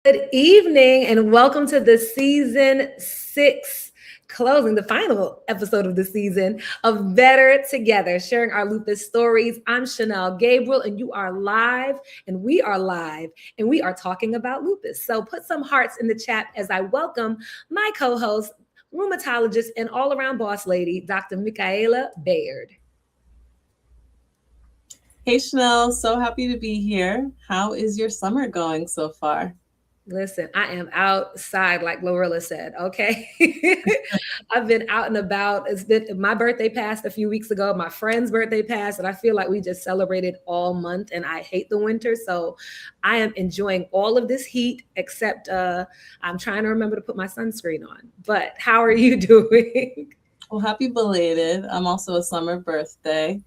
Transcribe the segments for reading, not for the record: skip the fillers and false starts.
Good evening, and welcome to the season 6 closing, the final episode of the season of Better Together, sharing our lupus stories. I'm Chanel Gabriel, and you are live, and we are live, and we are talking about lupus. So put some hearts in the chat as I welcome my co-host, rheumatologist, and all-around boss lady, Dr. Michaela Baird. Hey Chanel, so happy to be here. How is your summer going so far? Listen, I am outside, like Lorilla said. Okay. I've been out and about. It's been my birthday passed a few weeks ago. My friend's birthday passed, and I feel like we just celebrated all month. And I hate the winter. So I am enjoying all of this heat, except I'm trying to remember to put my sunscreen on. But how are you doing? Well, happy belated. I'm also a summer birthday,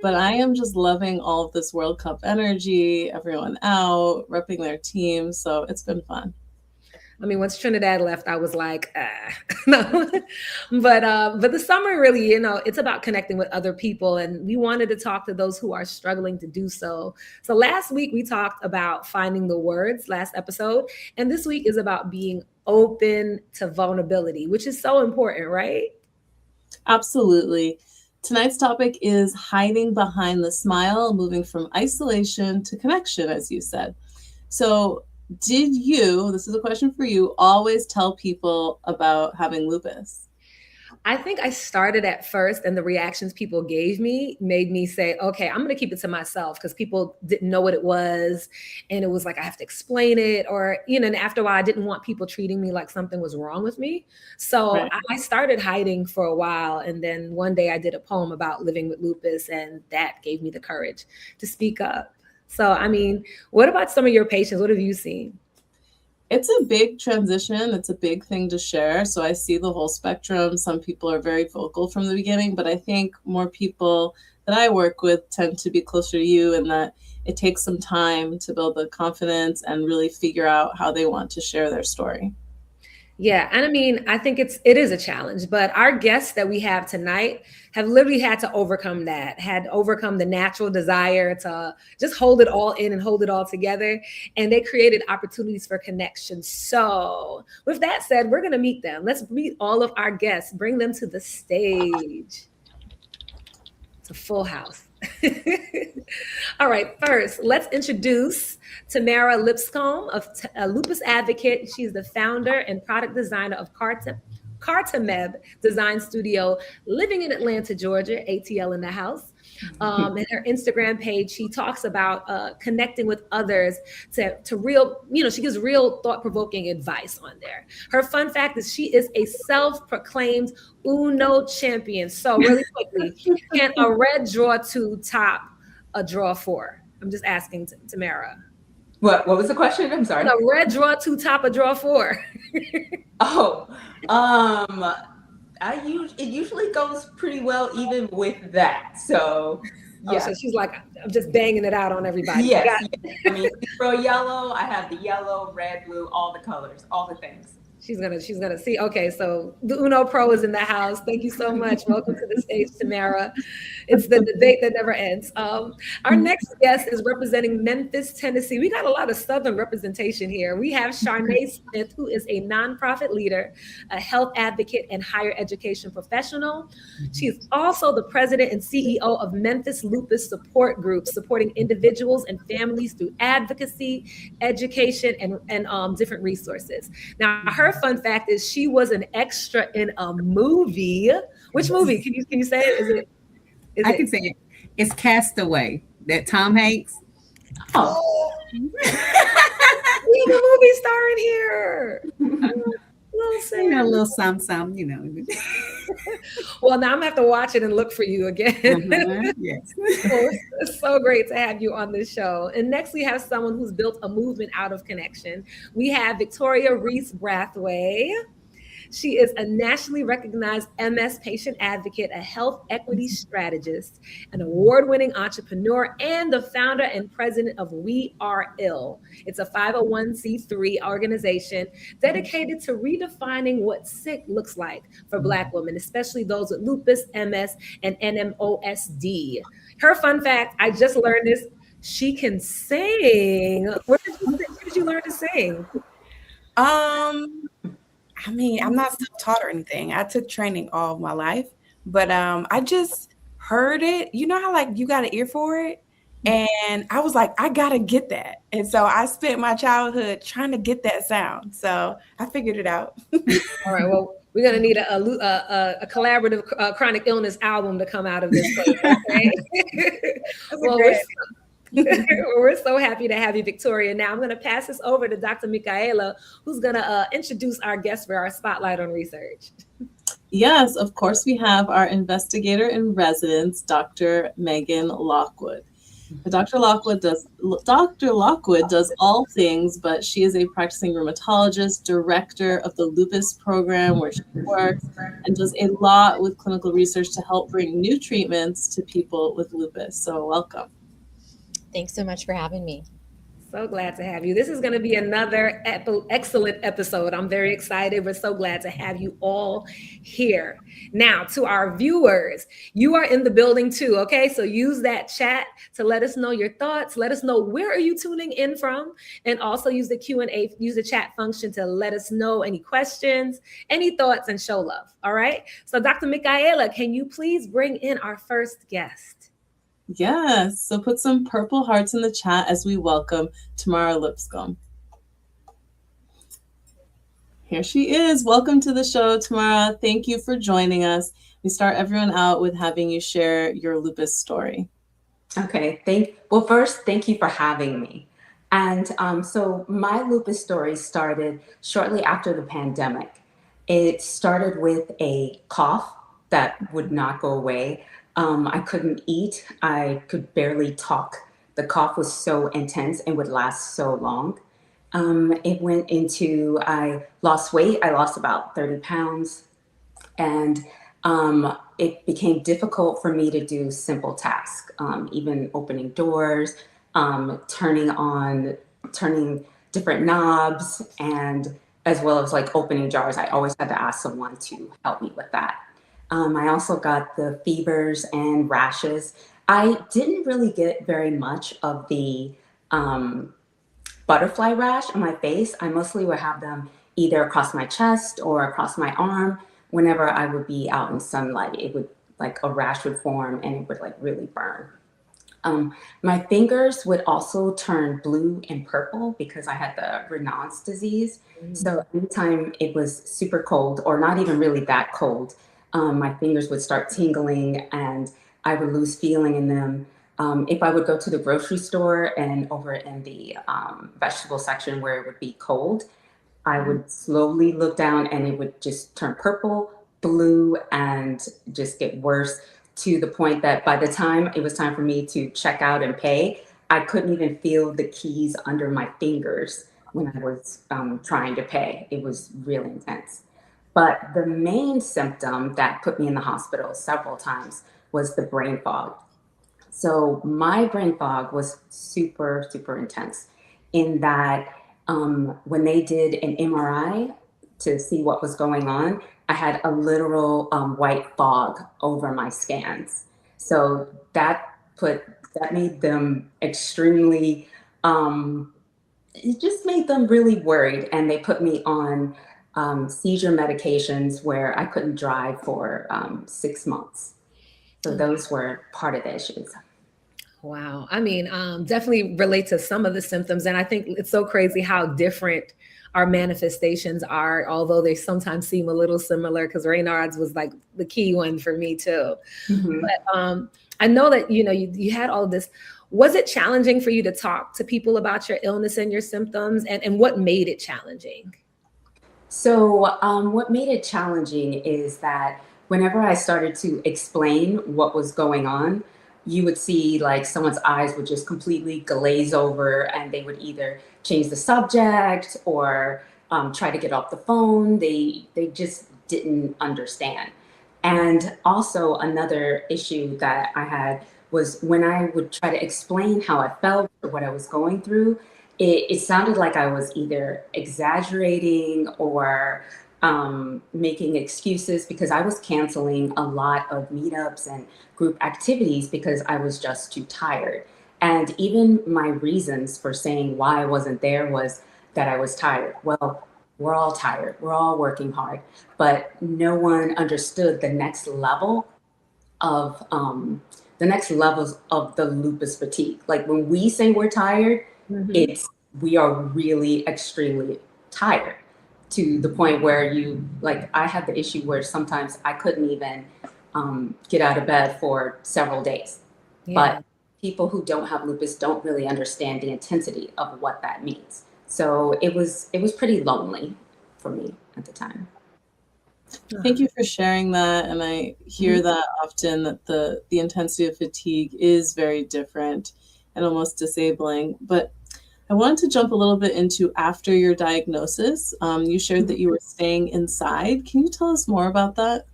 but I am just loving all of this World Cup energy, everyone out, repping their team. So it's been fun. I mean, once Trinidad left, I was like, no. But the summer really, it's about connecting with other people, and we wanted to talk to those who are struggling to do so. So last week we talked about finding the words, last episode, and this week is about being open to vulnerability, which is so important, right? Absolutely. Tonight's topic is hiding behind the smile, moving from isolation to connection, as you said. So, did you, this is a question for you, always tell people about having lupus? I think I started at first, and the reactions people gave me made me say, okay, I'm going to keep it to myself, because people didn't know what it was. And it was like, I have to explain it. Or, and after a while, I didn't want people treating me like something was wrong with me. So Right. I started hiding for a while. And then one day I did a poem about living with lupus, and that gave me the courage to speak up. So, I mean, what about some of your patients? What have you seen? It's a big transition. It's a big thing to share. So I see the whole spectrum. Some people are very vocal from the beginning, but I think more people that I work with tend to be closer to you, and that it takes some time to build the confidence and really figure out how they want to share their story. Yeah, and I mean, I think it is a challenge, but our guests that we have tonight have literally had to overcome that, had overcome the natural desire to just hold it all in and hold it all together, and they created opportunities for connection. So, with that said, we're going to meet them. Let's meet all of our guests, bring them to the stage. It's a full house. All right, first, let's introduce Tamara Lipscomb, a lupus advocate. She's the founder and product designer of Cartameb Design Studio, living in Atlanta, Georgia, ATL in the house. And her Instagram page, she talks about connecting with others to real, she gives real thought-provoking advice on there. Her fun fact is she is a self-proclaimed Uno champion. So really quickly, can a red draw 2 top a draw 4? I'm just asking Tamara. What was the question? I'm sorry. Can a red draw 2 top a draw 4? Oh, it usually goes pretty well even with that. So yeah. So she's like, I'm just banging it out on everybody. Yes. I mean, if you throw yellow, I have the yellow, red, blue, all the colors, all the things. She's gonna see. Okay, so the Uno Pro is in the house. Thank you so much. Welcome to the stage, Tamara. It's the debate that never ends. Our next guest is representing Memphis, Tennessee. We got a lot of Southern representation here. We have Sharnae Smith, who is a nonprofit leader, a health advocate, and higher education professional. She is also the president and CEO of Memphis Lupus Support Group, supporting individuals and families through advocacy, education, and different resources. Now, her fun fact is she was an extra in a movie. Which movie? Can you say it? I can say it. It's Castaway. That Tom Hanks. Oh. We have a movie star in here. A little something. Well, now I'm gonna have to watch it and look for you again. Yes. It's so great to have you on this show. And next we have someone who's built a movement out of connection. We have Victoria Reese Brathwaite. She is a nationally recognized MS patient advocate, a health equity strategist, an award-winning entrepreneur, and the founder and president of We Are Ill. It's a 501c3 organization dedicated to redefining what sick looks like for Black women, especially those with lupus, MS, and NMOSD. Her fun fact, I just learned this, she can sing. Where did you learn to sing? I mean, I'm not self-taught or anything. I took training all of my life, but I just heard it. You know how like you got an ear for it? And I was like, I gotta get that. And so I spent my childhood trying to get that sound. So I figured it out. All right. Well, we're gonna need a collaborative chronic illness album to come out of this place. Okay. That's a Well, great we're so happy to have you, Victoria. Now I'm going to pass this over to Dr. Michaela, who's going to introduce our guest for our spotlight on research. Yes, of course, we have our investigator in residence, Dr. Megan Lockwood. Dr. Lockwood does all things, but she is a practicing rheumatologist, director of the Lupus program where she works, and does a lot with clinical research to help bring new treatments to people with lupus. So welcome. Thanks so much for having me. So glad to have you. This is going to be another excellent episode. I'm very excited. We're so glad to have you all here. Now, to our viewers, you are in the building too, okay? So use that chat to let us know your thoughts. Let us know where are you tuning in from, and also use the Q&A, use the chat function to let us know any questions, any thoughts, and show love, all right? So Dr. Michaela, can you please bring in our first guest? Yes, so put some purple hearts in the chat as we welcome Tamara Lipscomb. Here she is. Welcome to the show, Tamara. Thank you for joining us. We start everyone out with having you share your lupus story. Okay, well, first, thank you for having me. And so my lupus story started shortly after the pandemic. It started with a cough that would not go away. I couldn't eat. I could barely talk. The cough was so intense and would last so long. It went into, I lost weight. I lost about 30 pounds. And it became difficult for me to do simple tasks, even opening doors, turning different knobs, and as well as like opening jars. I always had to ask someone to help me with that. I also got the fevers and rashes. I didn't really get very much of the butterfly rash on my face. I mostly would have them either across my chest or across my arm. Whenever I would be out in sunlight, it would like a rash would form and it would like really burn. My fingers would also turn blue and purple because I had the Raynaud's disease. So anytime it was super cold or not even really that cold, my fingers would start tingling and I would lose feeling in them. If I would go to the grocery store and over in the vegetable section where it would be cold, I would slowly look down and it would just turn purple, blue, and just get worse to the point that by the time it was time for me to check out and pay, I couldn't even feel the keys under my fingers when I was trying to pay. It was really intense. But the main symptom that put me in the hospital several times was the brain fog. So my brain fog was super, super intense in that when they did an MRI to see what was going on, I had a literal white fog over my scans. So that made them extremely, it just made them really worried. And they put me on seizure medications where I couldn't drive for 6 months. So those were part of the issues. Wow. I mean, definitely relate to some of the symptoms. And I think it's so crazy how different our manifestations are, although they sometimes seem a little similar, because Raynaud's was like the key one for me too. Mm-hmm. But I know that, you had all of this. Was it challenging for you to talk to people about your illness and your symptoms, and what made it challenging? So what made it challenging is that whenever I started to explain what was going on, you would see like someone's eyes would just completely glaze over and they would either change the subject or try to get off the phone. They just didn't understand. And also another issue that I had was when I would try to explain how I felt or what I was going through, it sounded like I was either exaggerating or making excuses because I was canceling a lot of meetups and group activities because I was just too tired. And even my reasons for saying why I wasn't there was that I was tired. Well, We're all tired. We're all working hard, but no one understood the next level of the next levels of the lupus fatigue. Like when we say we're tired, Mhm. we are really extremely tired to the point where I had the issue where sometimes I couldn't even get out of bed for several days. Yeah. But people who don't have lupus don't really understand the intensity of what that means. So it was pretty lonely for me at the time. Thank you for sharing that. And I hear that often, that the intensity of fatigue is very different and almost disabling. But I wanted to jump a little bit into after your diagnosis. You shared that you were staying inside. Can you tell us more about that?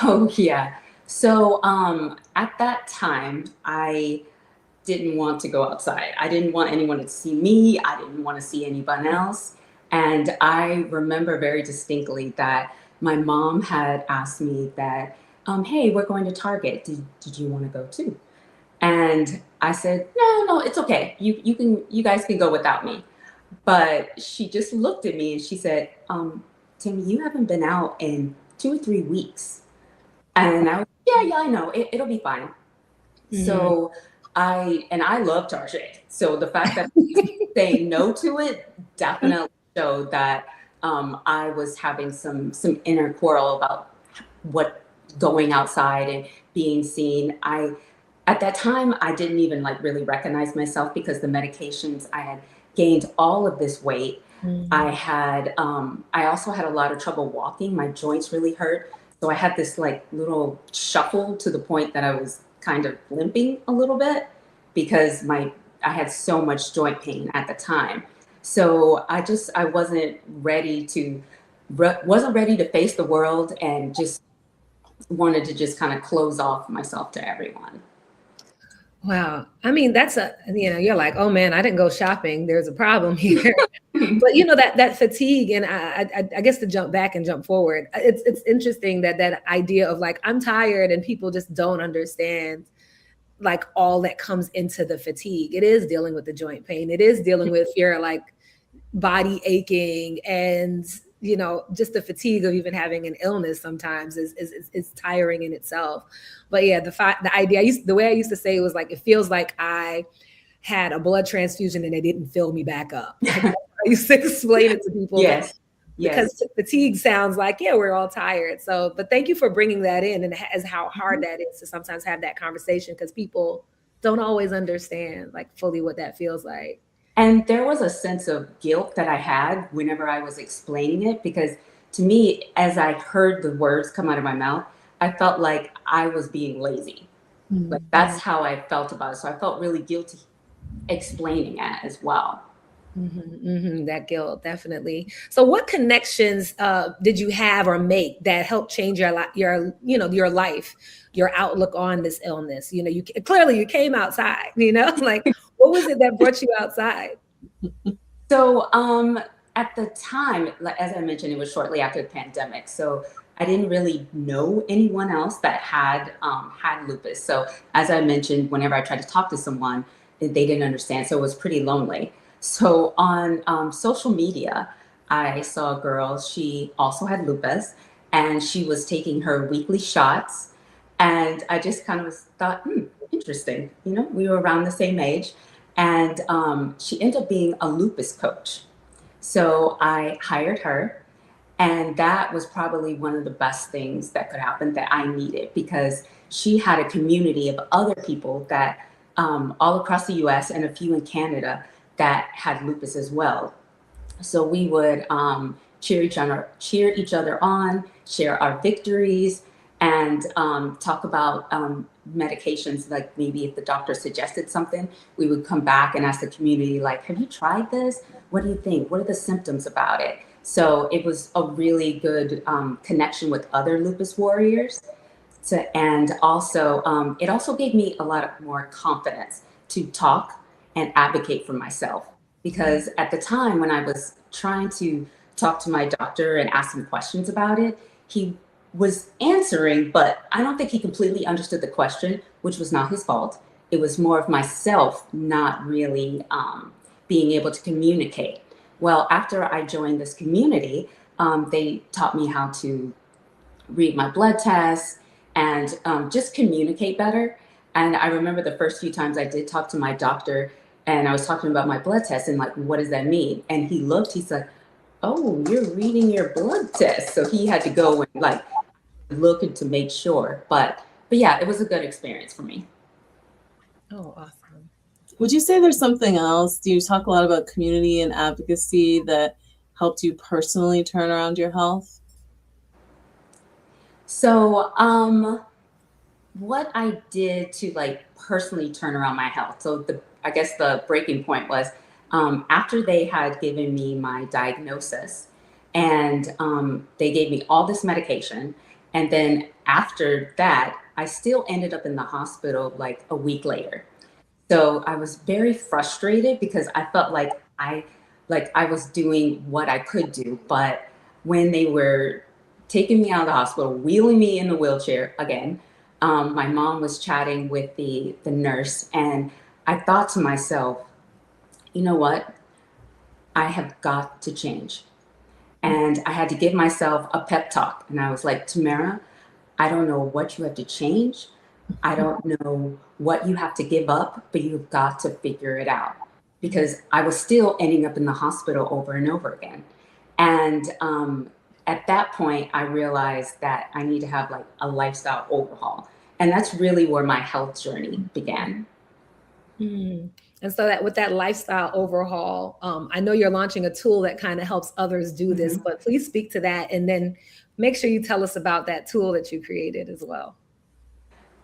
Oh yeah. So at that time, I didn't want to go outside. I didn't want anyone to see me. I didn't want to see anyone else. And I remember very distinctly that my mom had asked me that, hey, we're going to Target. Did you want to go too? And I said, no, it's okay. You guys can go without me. But she just looked at me and she said, Tammy, you haven't been out in 2 or 3 weeks. And I was, yeah, I know. It'll be fine. Mhm. So I love Target. So the fact that saying no to it definitely showed that I was having some inner quarrel about what going outside and being seen. At that time I didn't even like really recognize myself because the medications, I had gained all of this weight. Mhm. I also had a lot of trouble walking. My joints really hurt. So I had this like little shuffle to the point that I was kind of limping a little bit because I had so much joint pain at the time. So I wasn't ready to face the world and just wanted to just kind of close off myself to everyone. Wow. I mean, you're like, oh man, I didn't go shopping. There's a problem here. But that fatigue, and I guess to jump back and jump forward, it's interesting that idea of like I'm tired and people just don't understand like all that comes into the fatigue. It is dealing with the joint pain. It is dealing with your like body aching, and just the fatigue of even having an illness sometimes is tiring in itself. But yeah, the idea the way I used to say it was like, it feels like I had a blood transfusion and they didn't fill me back up. Like, I used to explain it to people Yes. Yes. because fatigue sounds like, yeah, we're all tired. So, but thank you for bringing that in, and as how hard that is to sometimes have that conversation, because people don't always understand like fully what that feels like. And there was a sense of guilt that I had whenever I was explaining it, because to me, as I heard the words come out of my mouth, I felt like I was being lazy. Like that's how I felt about it. So I felt really guilty explaining it as well. That guilt, definitely. So, what connections did you have or make that helped change your life, your outlook on this illness? You clearly you came outside. Like what was it that brought you outside? So at the time, like, as I mentioned, it was shortly after the pandemic. So I didn't really know anyone else that had lupus. So as I mentioned, whenever I tried to talk to someone, they didn't understand. So it was pretty lonely. So on social media, I saw a girl. She also had lupus, and she was taking her weekly shots. And I just kind of thought, interesting. We were around the same age. And she ended up being a lupus coach. So I hired her. And that was probably one of the best things that could happen that I needed, because she had a community of other people that all across the US and a few in Canada that had lupus as well. So we would cheer each other on, share our victories, and talk about medications. Like maybe if the doctor suggested something, we would come back and ask the community, like, have you tried this? What do you think? What are the symptoms about it? So it was a really good connection with other lupus warriors. And also, it also gave me a lot of more confidence to talk and advocate for myself. Because at the time when I was trying to talk to my doctor and ask him questions about it, he was answering, but I don't think he completely understood the question, which was not his fault. It was more of myself not really being able to communicate. Well, after I joined this community, they taught me how to read my blood tests and just communicate better. And I remember the first few times I did talk to my doctor and I was talking about my blood test and like, what does that mean? And he looked, he's like, oh, you're reading your blood test. So he had to go and like look and to make sure. But yeah, it was a good experience for me. Oh, awesome. Would you say there's something else? Do you talk a lot about community and advocacy that helped you personally turn around your health? So, what I did to like personally turn around my health. So I guess the breaking point was after they had given me my diagnosis and they gave me all this medication. And then after that, I still ended up in the hospital like a week later. So I was very frustrated because I felt like I was doing what I could do, but when they were taking me out of the hospital, wheeling me in the wheelchair again, my mom was chatting with the nurse, and I thought to myself, you know what? I have got to change. And I had to give myself a pep talk. And I was like, Tamara, I don't know what you have to change. I don't know what you have to give up, but you've got to figure it out. Because I was still ending up in the hospital over and over again. And at that point, I realized that I need to have like a lifestyle overhaul. And that's really where my health journey began. Mm. And so that with that lifestyle overhaul, I know you're launching a tool that kind of helps others do this, but please speak to that and then make sure you tell us about that tool that you created as well.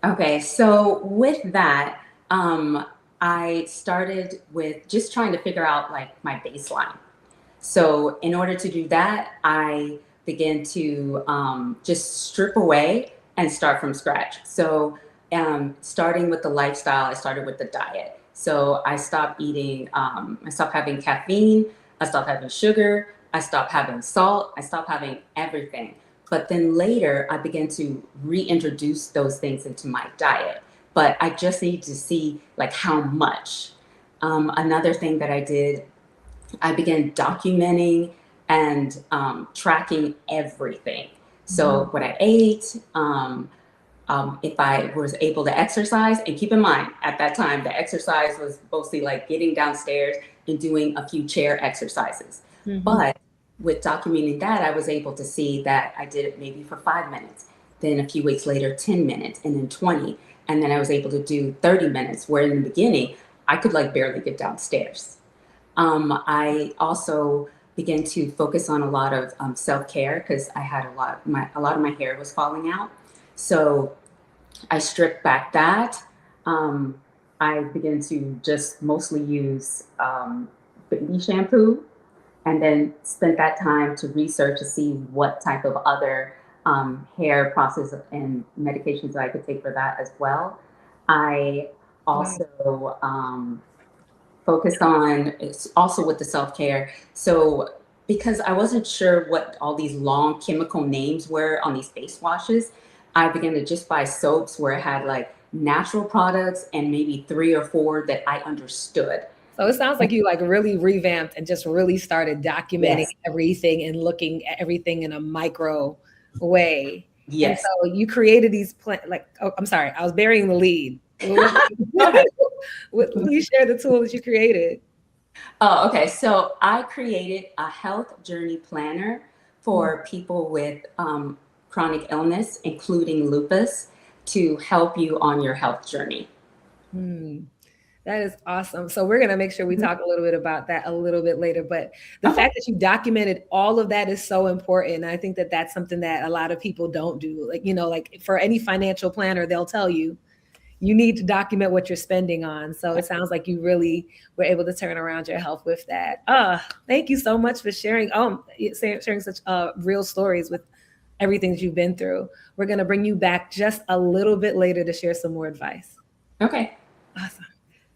Okay, so with that, I started with just trying to figure out like my baseline. So in order to do that, I began to just strip away and start from scratch. So starting with the lifestyle, I started with the diet. So I stopped eating, I stopped having caffeine, I stopped having sugar, I stopped having salt, I stopped having everything. But then later I began to reintroduce those things into my diet. But I just need to see like how much. Another thing that I did, I began documenting and tracking everything. So what I ate, if I was able to exercise, and keep in mind, at that time, the exercise was mostly like getting downstairs and doing a few chair exercises. But with documenting that, I was able to see that I did it maybe for 5 minutes, then a few weeks later, 10 minutes, and then 20. And then I was able to do 30 minutes, where in the beginning, I could like barely get downstairs. I also began to focus on a lot of self-care because I had a lot of my hair was falling out. So I stripped back that. I began to just mostly use baby shampoo, and then spent that time to research to see what type of other hair process and medications that I could take for that as well. I also focused on, it's also with the self-care. So because I wasn't sure what all these long chemical names were on these face washes, I began to just buy soaps where it had like natural products and maybe 3 or 4 that I understood. So it sounds like you like really revamped and just really started documenting everything and looking at everything in a micro way. Yes. And so you created these I'm sorry, I was burying the lead. Please share the tool that you created. Oh, okay. So I created a health journey planner for people with chronic illness, including lupus, to help you on your health journey. That is awesome. So we're going to make sure we talk a little bit about that a little bit later. But the fact that you documented all of that is so important. I think that that's something that a lot of people don't do. Like, you know, like for any financial planner, they'll tell you, you need to document what you're spending on. So it sounds like you really were able to turn around your health with that. Thank you so much for sharing such real stories with everything that you've been through. We're going to bring you back just a little bit later to share some more advice. Okay. Awesome.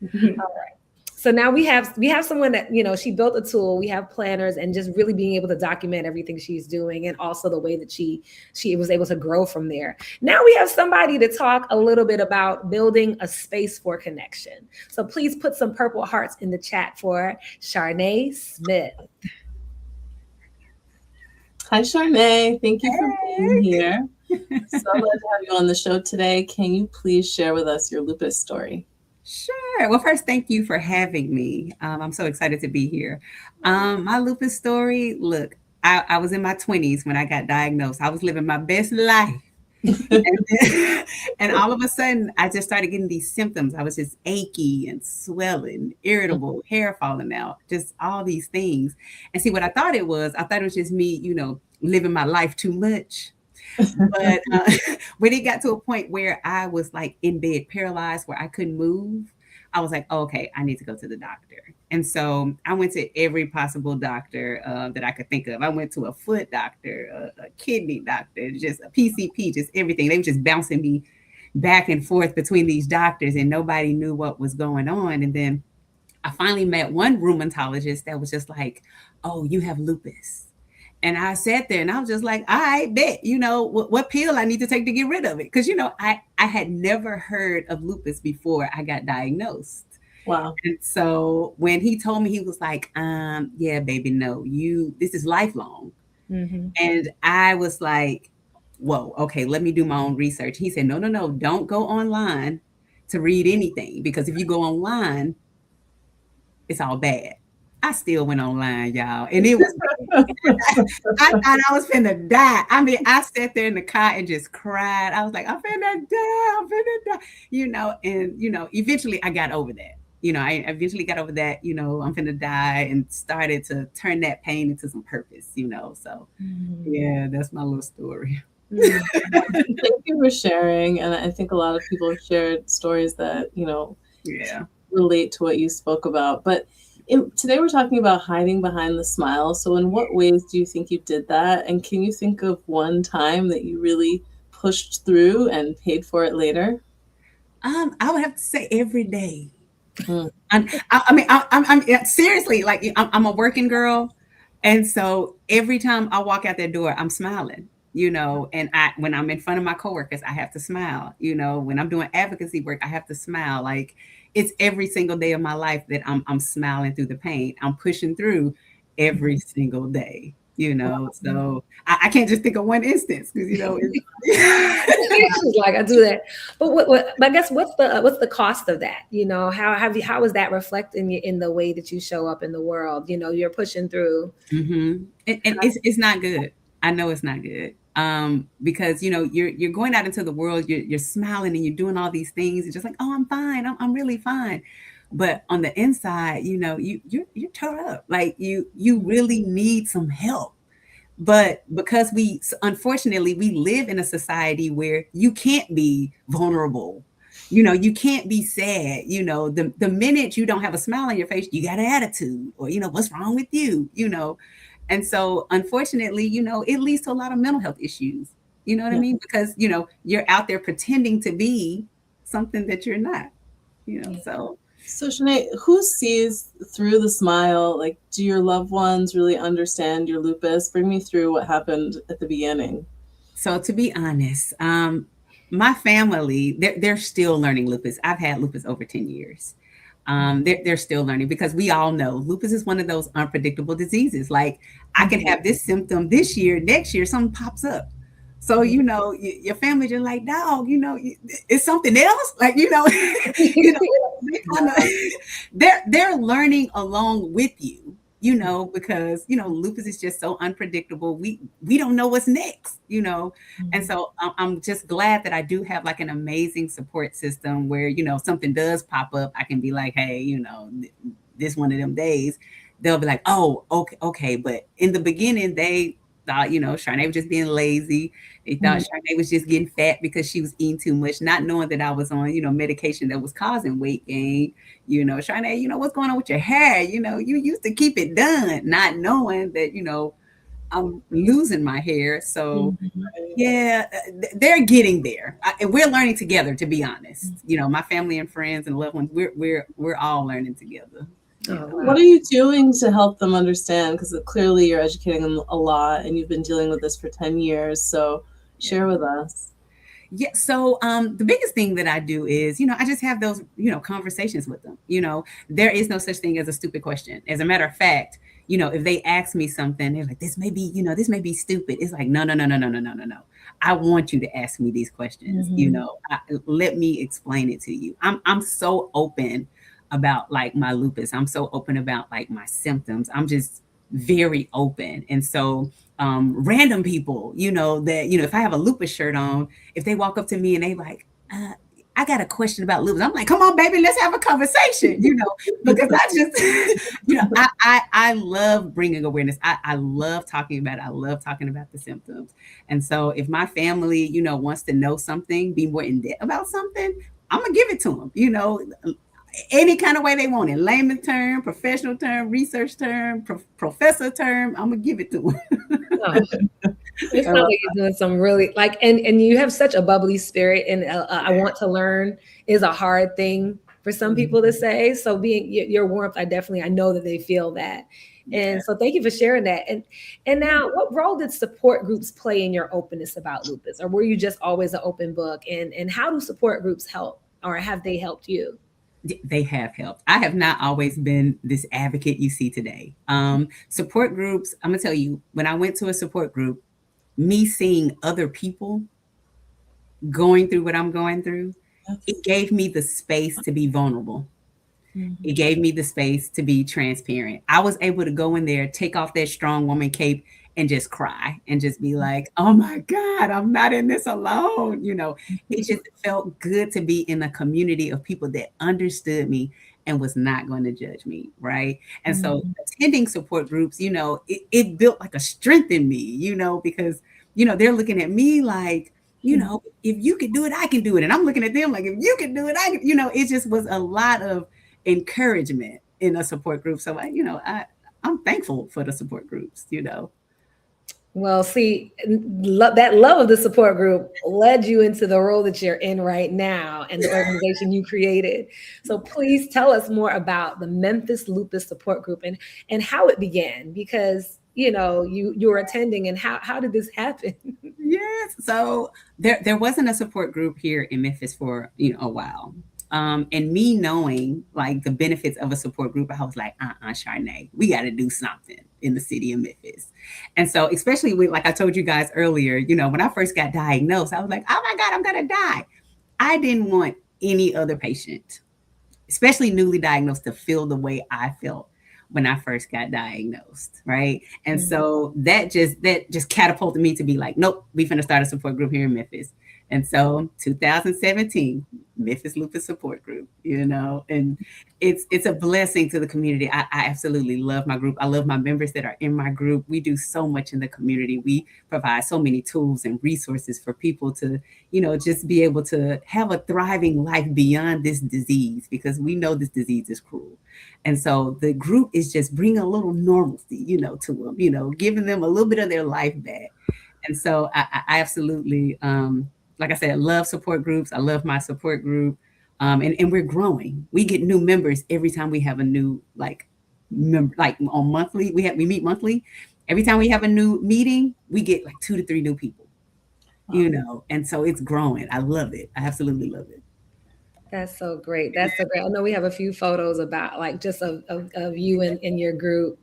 All right. So now we have someone that, she built a tool. We have planners, and just really being able to document everything she's doing, and also the way that she was able to grow from there. Now we have somebody to talk a little bit about building a space for connection. So please put some purple hearts in the chat for Sharnae Smith. Hi, Sharnae. Thank you for being here. So glad to have you on the show today. Can you please share with us your lupus story? Sure. Well, first, thank you for having me. I'm so excited to be here. My lupus story, look, I was in my 20s when I got diagnosed. I was living my best life. and all of a sudden, I just started getting these symptoms. I was just achy and swelling, irritable, hair falling out, just all these things. And see, what I thought it was just me, living my life too much. But when it got to a point where I was like in bed, paralyzed, where I couldn't move, I was like, oh, okay, I need to go to the doctor. And so I went to every possible doctor that I could think of. I went to a foot doctor, a kidney doctor, just a PCP, just everything. They were just bouncing me back and forth between these doctors, and nobody knew what was going on. And then I finally met one rheumatologist that was just like, oh, you have lupus. And I sat there and I was just like, I bet, what pill I need to take to get rid of it. Because, I had never heard of lupus before I got diagnosed. Wow. And so when he told me, he was like, yeah, baby, no, this is lifelong. Mm-hmm. And I was like, whoa, okay, let me do my own research. He said, no, don't go online to read anything. Because if you go online, it's all bad. I still went online, y'all. And it was, I thought I was finna die. I mean, I sat there in the car and just cried. I was like, I'm finna die. And, eventually I got over that. I eventually got over that, I'm finna die, and started to turn that pain into some purpose, So, yeah, that's my little story. Thank you for sharing. And I think a lot of people have shared stories that, relate to what you spoke about. But today we're talking about hiding behind the smile. So in what ways do you think you did that? And can you think of one time that you really pushed through and paid for it later? I would have to say every day. I'm seriously, like, I'm a working girl. And so every time I walk out that door, I'm smiling, and when I'm in front of my coworkers, I have to smile. When I'm doing advocacy work, I have to smile. Like, it's every single day of my life that I'm smiling through the pain. I'm pushing through every single day, so I can't just think of one instance, because, like, I do that. But what I guess, what's the cost of that? How is that reflecting in the way that you show up in the world? You're pushing through. Mm-hmm. And it's not good. I know it's not good. Because, you're going out into the world, you're smiling and you're doing all these things, and just like, oh, I'm fine. I'm really fine. But on the inside, you're tore up. Like, you really need some help. But because unfortunately, we live in a society where you can't be vulnerable. You can't be sad. The minute you don't have a smile on your face, you got an attitude, or, what's wrong with you, And so, unfortunately, it leads to a lot of mental health issues. You know what I mean? Because, you're out there pretending to be something that you're not, So Sharnae, who sees through the smile? Like, do your loved ones really understand your lupus? Bring me through what happened at the beginning. So, to be honest, my family, they're still learning lupus. I've had lupus over 10 years. They're still learning, because we all know lupus is one of those unpredictable diseases. Like, I can have this symptom this year, next year, something pops up. So, your family just like, dog, it's something else. Like, they're learning along with you, because, lupus is just so unpredictable. We don't know what's next, And so I'm just glad that I do have like an amazing support system where, something does pop up. I can be like, hey, this one of them days. They'll be like, oh, okay. But in the beginning, they thought, Sharnae was just being lazy. They thought Sharnae was just getting fat because she was eating too much, not knowing that I was on, medication that was causing weight gain. Sharnae, what's going on with your hair? You used to keep it done, not knowing that, I'm losing my hair. So Mhm. yeah, they're getting there. And we're learning together, to be honest. My family and friends and loved ones, we're all learning together. Oh, wow. What are you doing to help them understand? Because clearly you're educating them a lot and you've been dealing with this for 10 years. So share with us. Yeah. So the biggest thing that I do is, I just have those, conversations with them. There is no such thing as a stupid question. As a matter of fact, if they ask me something, they're like, this may be stupid. It's like, no, no, no, no, no, no, no, no, no. I want you to ask me these questions. Let me explain it to you. I'm so open about like my lupus. I'm so open about like my symptoms. I'm just very open. And so random people, if I have a lupus shirt on, if they walk up to me and they like, I got a question about lupus. I'm like, come on, baby, let's have a conversation, because I just, I love bringing awareness. I love talking about it. I love talking about the symptoms. And so if my family, wants to know something, be more in depth about something, I'm going to give it to them, any kind of way they want it. Layman term, professional term, research term, professor term, I'm going to give it to them. Oh. It sounds like you're doing some really and you have such a bubbly spirit, and I want to learn is a hard thing for some people to say. So being your warmth, I know that they feel that. And so thank you for sharing that. And now, what role did support groups play in your openness about lupus, or were you just always an open book? And how do support groups help, or have they helped you? They have helped. I have not always been this advocate you see today. Support groups, I'm gonna tell you, when I went to a support group, me seeing other people going through what I'm going through, it gave me the space to be vulnerable. It gave me the space to be transparent. I was able to go in there, take off that strong woman cape, and just cry and just be like, oh my God, I'm not in this alone. It just felt good to be in a community of people that understood me and was not going to judge me. Right. And so attending support groups, it built like a strength in me, because, they're looking at me like, if you can do it, I can do it. And I'm looking at them like, if you can do it, I can, it just was a lot of encouragement in a support group. So I'm thankful for the support groups, Well, see, that love of the support group led you into the role that you're in right now and the organization you created. So please tell us more about the Memphis Lupus Support Group and how it began, because you were attending, and how did this happen? Yes. So there wasn't a support group here in Memphis for a while. And me knowing like the benefits of a support group, I was like, Sharnae, we got to do something in the city of Memphis. And so, especially with, like I told you guys earlier, when I first got diagnosed, I was like, oh my God, I'm going to die. I didn't want any other patient, especially newly diagnosed, to feel the way I felt when I first got diagnosed. Right. And so that just catapulted me to be like, nope, we finna start a support group here in Memphis. And so 2017, Memphis Lupus Support Group, and it's a blessing to the community. I absolutely love my group. I love my members that are in my group. We do so much in the community. We provide so many tools and resources for people to, just be able to have a thriving life beyond this disease, because we know this disease is cruel. And so the group is just bringing a little normalcy, to them, giving them a little bit of their life back. And so I absolutely, like I said, I love support groups. I love my support group. And we're growing. We get new members every time we have a new, member, on monthly, we meet monthly. Every time we have a new meeting, we get like 2 to 3 new people, and so it's growing. I love it. I absolutely love it. That's so great. That's so great. I know we have a few photos about just of you and your group.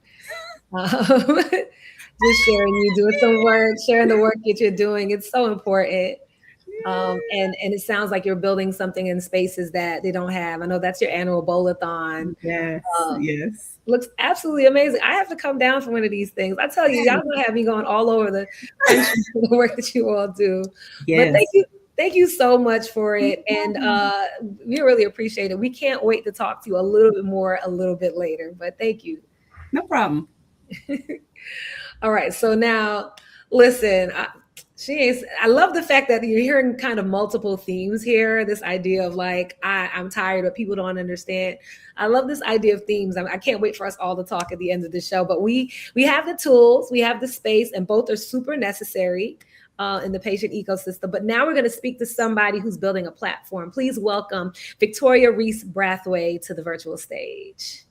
Just sharing you doing some work, sharing the work that you're doing. It's so important. And it sounds like you're building something in spaces that they don't have. I know that's your annual bowl-a-thon. Yes, yes. Looks absolutely amazing. I have to come down for one of these things. I tell you, y'all gonna have me going all over the country for the work that you all do. Yes. But thank you so much for it. And we really appreciate it. We can't wait to talk to you a little bit more a little bit later, but thank you. No problem. All right. So now, listen, I love the fact that you're hearing kind of multiple themes here. This idea of like, I'm tired, but people don't understand. I love this idea of themes. I can't wait for us all to talk at the end of the show, but we have the tools, we have the space, and both are super necessary in the patient ecosystem. But now we're going to speak to somebody who's building a platform. Please welcome Victoria Reese Brathwaite to the virtual stage.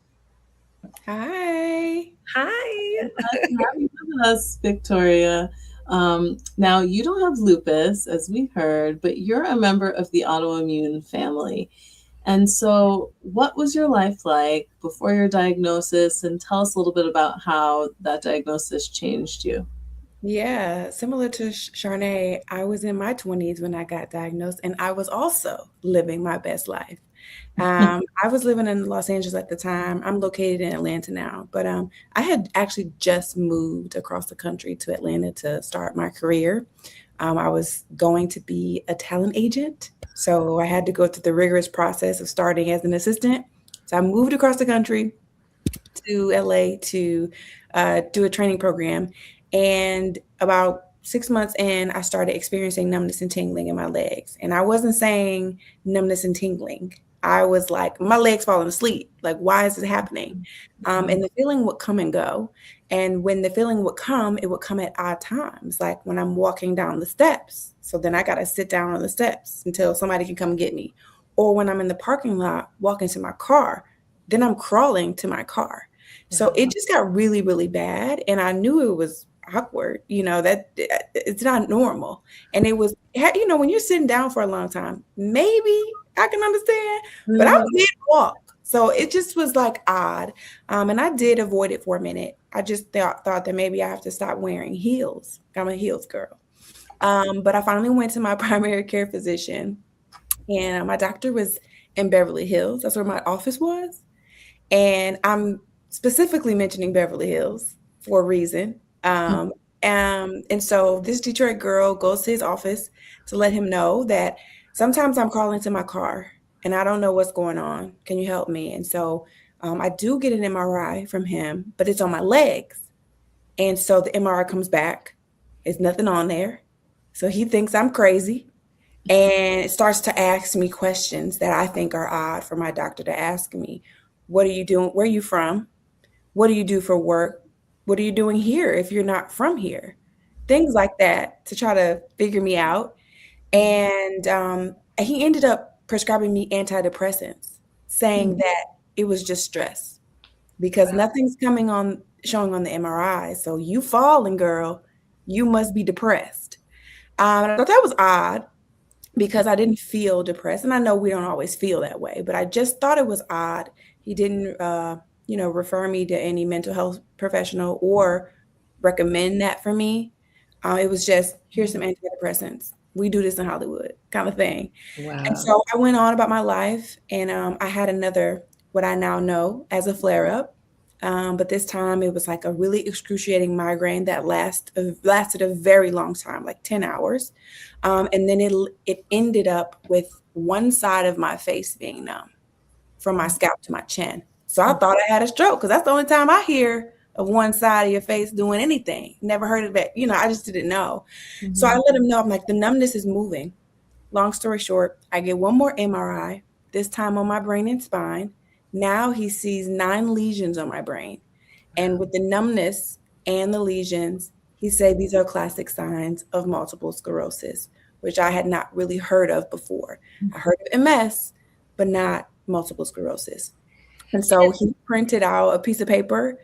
Hi. Hi. Have you with us, Victoria? Now, you don't have lupus, as we heard, but you're a member of the autoimmune family. And so what was your life like before your diagnosis? And tell us a little bit about how that diagnosis changed you. Yeah, similar to Sharnae, I was in my 20s when I got diagnosed, and I was also living my best life. I was living in Los Angeles at the time. I'm located in Atlanta now, but I had actually just moved across the country to Atlanta to start my career. I was going to be a talent agent, so I had to go through the rigorous process of starting as an assistant. So I moved across the country to LA to do a training program. And about 6 months in, I started experiencing numbness and tingling in my legs. And I wasn't saying numbness and tingling. I was like, my legs falling asleep. Like, why is it happening? And the feeling would come and go. And when the feeling would come, it would come at odd times, like when I'm walking down the steps. So then I got to sit down on the steps until somebody can come and get me. Or when I'm in the parking lot walking to my car, then I'm crawling to my car. So it just got really, really bad. And I knew it was awkward, that it's not normal. And it was, when you're sitting down for a long time, maybe I can understand, but I did walk. So it just was like odd. And I did avoid it for a minute. I just thought that maybe I have to stop wearing heels. I'm a heels girl. But I finally went to my primary care physician, and my doctor was in Beverly Hills. That's where my office was. And I'm specifically mentioning Beverly Hills for a reason. And so this Detroit girl goes to his office to let him know that sometimes I'm crawling to my car and I don't know what's going on. Can you help me? And so I do get an MRI from him, but it's on my legs. And so the MRI comes back. There's nothing on there. So he thinks I'm crazy and starts to ask me questions that I think are odd for my doctor to ask me. What are you doing? Where are you from? What do you do for work? What are you doing here if you're not from here? Things like that to try to figure me out. And he ended up prescribing me antidepressants, saying that it was just stress because nothing's showing on the MRI. So you falling, girl, you must be depressed. I thought that was odd because I didn't feel depressed. And I know we don't always feel that way, but I just thought it was odd. He didn't refer me to any mental health professional or recommend that for me. It was just, here's some antidepressants. We do this in Hollywood kind of thing. Wow. And so I went on about my life, and I had another, what I now know as a flare-up. But this time it was like a really excruciating migraine that lasted a very long time, like 10 hours. And then it ended up with one side of my face being numb from my scalp to my chin. So I thought I had a stroke because that's the only time I hear of one side of your face doing anything. Never heard of it. I just didn't know. Mm-hmm. So I let him know, I'm like, the numbness is moving. Long story short, I get one more MRI, this time on my brain and spine. Now he sees 9 lesions on my brain. And with the numbness and the lesions, he said these are classic signs of multiple sclerosis, which I had not really heard of before. Mm-hmm. I heard of MS, but not multiple sclerosis. And so he printed out a piece of paper,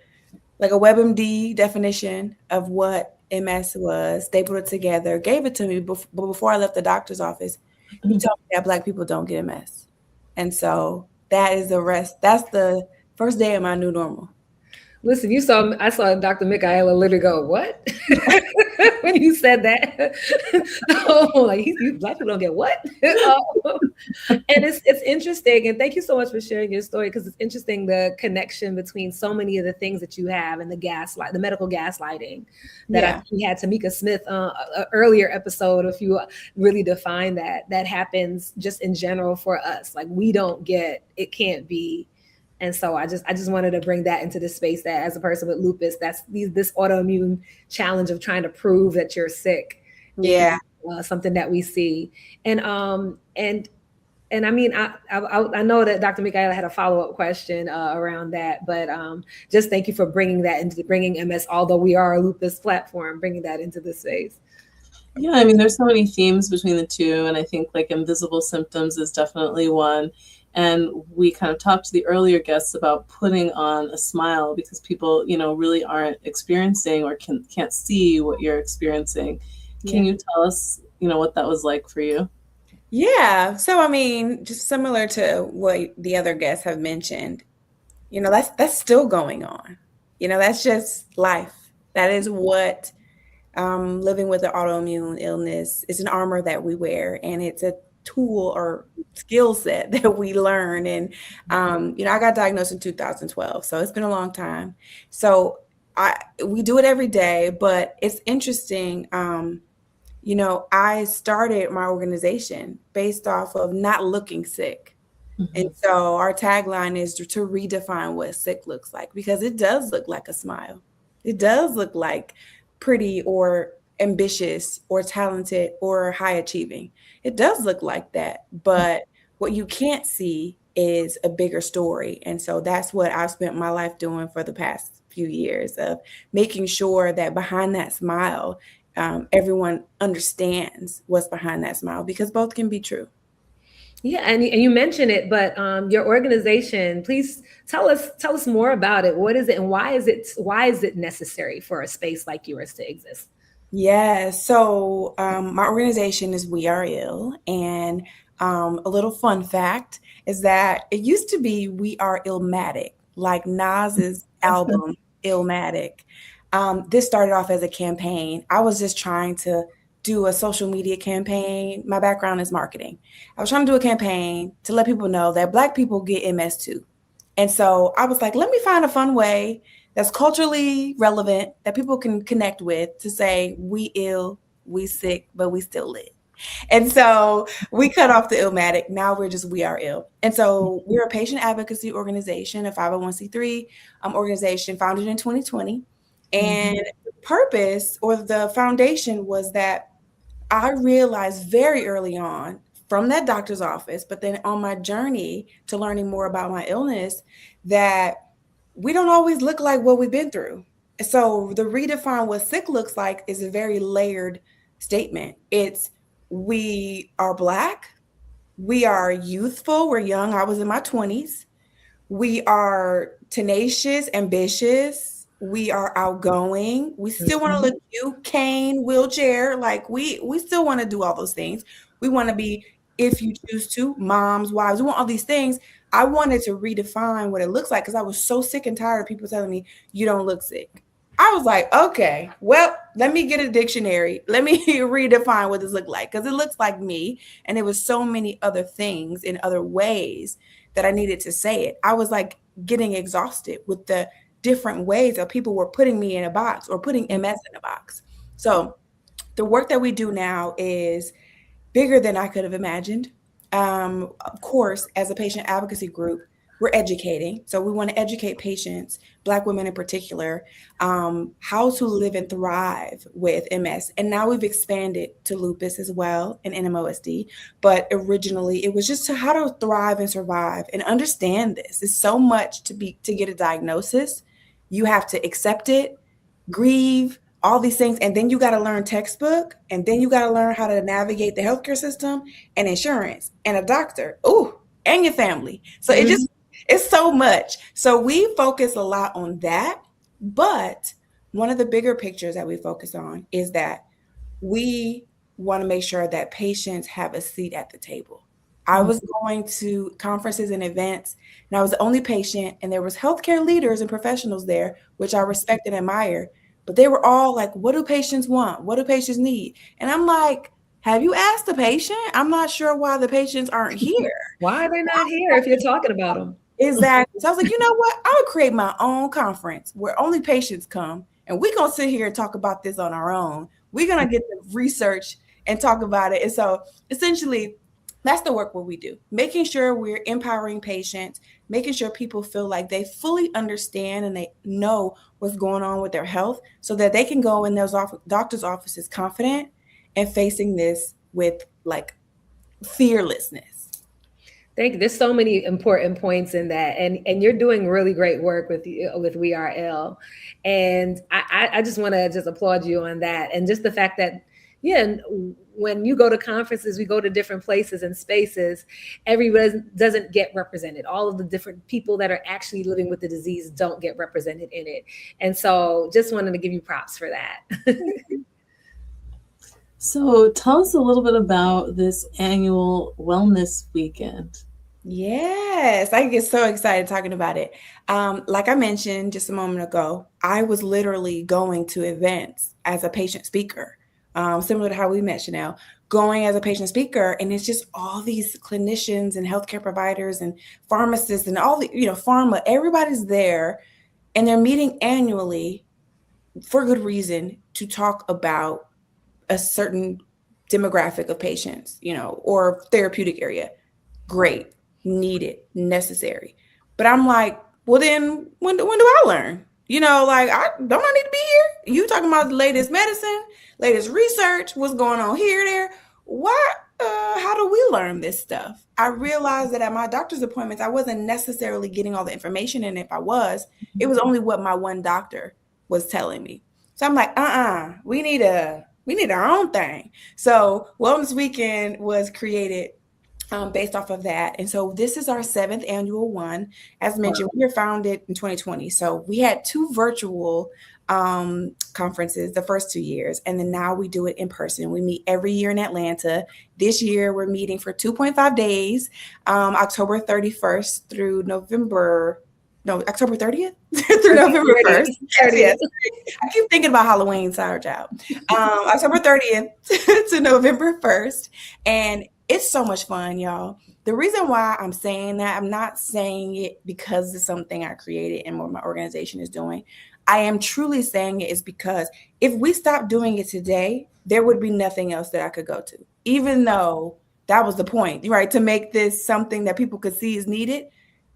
like a WebMD definition of what MS was, stapled it together, gave it to me before I left the doctor's office. He told me that Black people don't get MS. And so that is the rest. That's the first day of my new normal. Listen, I saw Dr. Michaela literally go, what? When you said that. Like, Black people don't get what? And it's interesting. And thank you so much for sharing your story, because it's interesting, the connection between so many of the things that you have and the medical gaslighting that we had Tamika Smith, an earlier episode, if you really define that happens just in general for us. Like, we don't get, it can't be. And so I just wanted to bring that into the space, that as a person with lupus, that's this autoimmune challenge of trying to prove that you're sick Yeah. Something that we see. And I mean, I know that Dr. Michaela had a follow-up question around that, but just thank you for bringing that into bringing MS, although we are a lupus platform, bringing that into the space. Yeah, I mean, there's so many themes between the two, and I think like invisible symptoms is definitely one. And we kind of talked to the earlier guests about putting on a smile because people, really aren't experiencing or can't see what you're experiencing. Can you tell us, what that was like for you? Yeah. So, I mean, just similar to what the other guests have mentioned, that's still going on. That's just life. That is what living with an autoimmune illness is, an armor that we wear, and it's a tool or skill set that we learn. And, I got diagnosed in 2012, so it's been a long time. So we do it every day, but it's interesting. I started my organization based off of not looking sick. Mm-hmm. And so our tagline is to redefine what sick looks like, because it does look like a smile. It does look like pretty or ambitious or talented or high achieving. It does look like that. But what you can't see is a bigger story. And so that's what I've spent my life doing for the past few years, of making sure that behind that smile, everyone understands what's behind that smile, because both can be true. Yeah, and you mentioned it, but your organization, please tell us more about it. What is it, and why is it necessary for a space like yours to exist? Yeah, so my organization is We Are Ill, and a little fun fact is that it used to be We Are Illmatic, like Nas's album Illmatic. This started off as a campaign. I was just trying to do a social media campaign. My background is marketing. I was trying to do a campaign to let people know that Black people get MS too. And so I was like, let me find a fun way that's culturally relevant that people can connect with to say, we ill, we sick, but we still live. And so we cut off the Illmatic. Now we're just We Are Ill. And so we're a patient advocacy organization, a 501c3 organization founded in 2020. And the purpose or the foundation was that I realized very early on from that doctor's office, but then on my journey to learning more about my illness, that we don't always look like what we've been through. So the redefine what sick looks like is a very layered statement. It's, we are Black, we are youthful, we're young. I was in my 20s. We are tenacious, ambitious. We are outgoing. We still want to look cute, cane, wheelchair. Like we still want to do all those things. We want to be, if you choose to, moms, wives. We want all these things. I wanted to redefine what it looks like because I was so sick and tired of people telling me you don't look sick. I was like, okay, well, let me get a dictionary. Let me redefine what this looks like, because it looks like me. And there was so many other things in other ways that I needed to say it. I was like getting exhausted with the different ways that people were putting me in a box or putting MS in a box. So the work that we do now is bigger than I could have imagined. Of course, as a patient advocacy group, we're educating. So we want to educate patients, Black women in particular, how to live and thrive with MS. And now we've expanded to lupus as well and NMOSD. But originally it was just to how to thrive and survive and understand this. It's so much to get a diagnosis. You have to accept it, grieve, all these things. And then you got to learn textbook. And then you got to learn how to navigate the healthcare system and insurance and a doctor. Ooh, and your family. So it's so much. So we focus a lot on that. But one of the bigger pictures that we focus on is that we want to make sure that patients have a seat at the table. I was going to conferences and events, and I was the only patient, and there was healthcare leaders and professionals there, which I respect and admire. But they were all like, what do patients want? What do patients need? And I'm like, have you asked the patient? I'm not sure why the patients aren't here. Why are they not here if you're talking about them? Exactly. So I was like, you know what? I'll create my own conference where only patients come, and we're going to sit here and talk about this on our own. We're going to get the research and talk about it. And so essentially, that's the work what we do, making sure we're empowering patients, making sure people feel like they fully understand and they know what's going on with their health so that they can go in those doctor's offices confident and facing this with like fearlessness. Thank you. There's so many important points in that, and you're doing really great work with We Are Ill, and I just want to just applaud you on that, and just the fact that yeah, when you go to conferences, we go to different places and spaces, everybody doesn't get represented. All of the different people that are actually living with the disease don't get represented in it, and so just wanted to give you props for that. So tell us a little bit about this annual wellness weekend. Yes, I get so excited talking about it. Like I mentioned just a moment ago, I was literally going to events as a patient speaker, similar to how we met, Chanel, going as a patient speaker. And it's just all these clinicians and healthcare providers and pharmacists and all the, pharma, everybody's there, and they're meeting annually for good reason to talk about a certain demographic of patients, or therapeutic area. Great. Needed, necessary. But I'm like, well, then when do I learn? I need to be here. You talking about the latest medicine, latest research, what's going on here, there? How do we learn this stuff? I realized that at my doctor's appointments, I wasn't necessarily getting all the information. And if I was, it was only what my one doctor was telling me. So I'm like, we need our own thing. So Wellness Weekend was created based off of that. And so this is our 7th annual one. As mentioned, we were founded in 2020. So we had 2 virtual conferences the first 2 years. And then now we do it in person. We meet every year in Atlanta. This year we're meeting for 2.5 days, October 31st through October 30th through November 1st. 30th. I keep thinking about Halloween, sorry, child. October 30th to November 1st. And it's so much fun, y'all. The reason why I'm saying that, I'm not saying it because it's something I created and what my organization is doing. I am truly saying it is because if we stopped doing it today, there would be nothing else that I could go to, even though that was the point, right? To make this something that people could see is needed.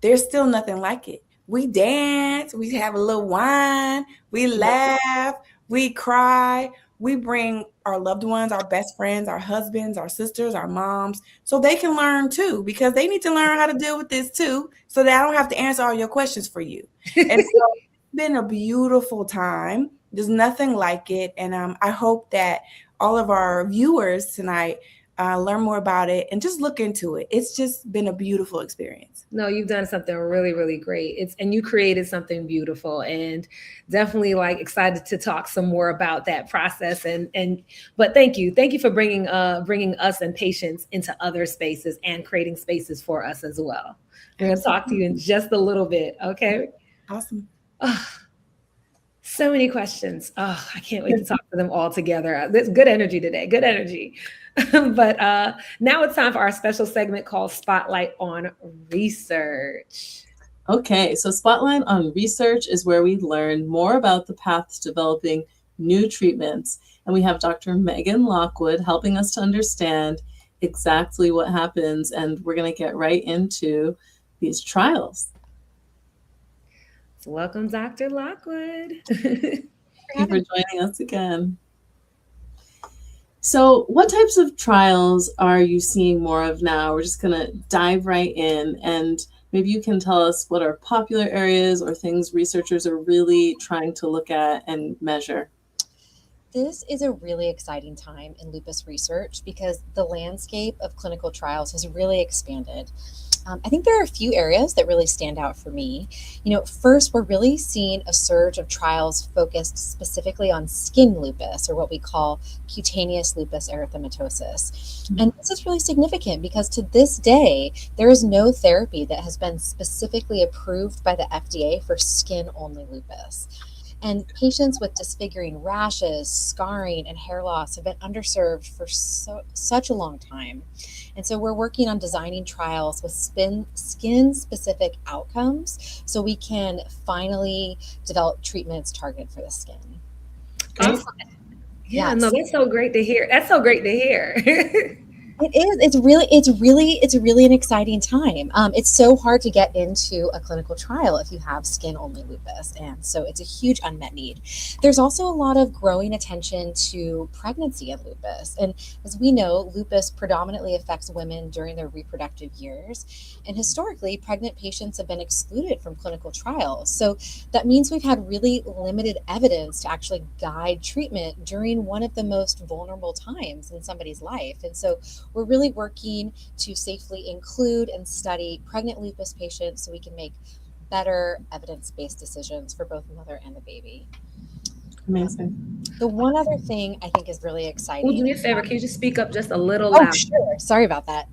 There's still nothing like it. We dance, we have a little wine, we laugh, we cry. We bring our loved ones, our best friends, our husbands, our sisters, our moms, so they can learn too, because they need to learn how to deal with this too, so that I don't have to answer all your questions for you. And so it's been a beautiful time. There's nothing like it. And I hope that all of our viewers tonight learn more about it and just look into it. It's just been a beautiful experience. No, you've done something really, really great. And you created something beautiful, and definitely excited to talk some more about that process. But thank you for bringing us and patients into other spaces and creating spaces for us as well. We're going to talk to you in just a little bit. Okay. Awesome. Oh, so many questions. Oh, I can't wait to talk to them all together. There's good energy today. Good energy. But now it's time for our special segment called Spotlight on Research. Okay, so Spotlight on Research is where we learn more about the paths developing new treatments. And we have Dr. Megan Lockwood helping us to understand exactly what happens. And we're going to get right into these trials. So welcome, Dr. Lockwood. Thank you for joining us again. So what types of trials are you seeing more of now? We're just going to dive right in, and maybe you can tell us what are popular areas or things researchers are really trying to look at and measure. This is a really exciting time in lupus research because the landscape of clinical trials has really expanded. I think there are a few areas that really stand out for me. First, we're really seeing a surge of trials focused specifically on skin lupus, or what we call cutaneous lupus erythematosus. And this is really significant because to this day, there is no therapy that has been specifically approved by the FDA for skin-only lupus. And patients with disfiguring rashes, scarring, and hair loss have been underserved for such a long time. And so we're working on designing trials with skin-specific outcomes so we can finally develop treatments targeted for the skin. Awesome. Yeah, no, that's so great to hear. That's so great to hear. It is. It's really an exciting time. It's so hard to get into a clinical trial if you have skin-only lupus, and so it's a huge unmet need. There's also a lot of growing attention to pregnancy in lupus, and as we know, lupus predominantly affects women during their reproductive years, and historically, pregnant patients have been excluded from clinical trials. So that means we've had really limited evidence to actually guide treatment during one of the most vulnerable times in somebody's life, and so we're really working to safely include and study pregnant lupus patients so we can make better evidence-based decisions for both the mother and the baby. Amazing. The one other thing I think is really exciting. Well, do me a favor, can you just speak up just a little Oh, louder? sure. Sorry about that.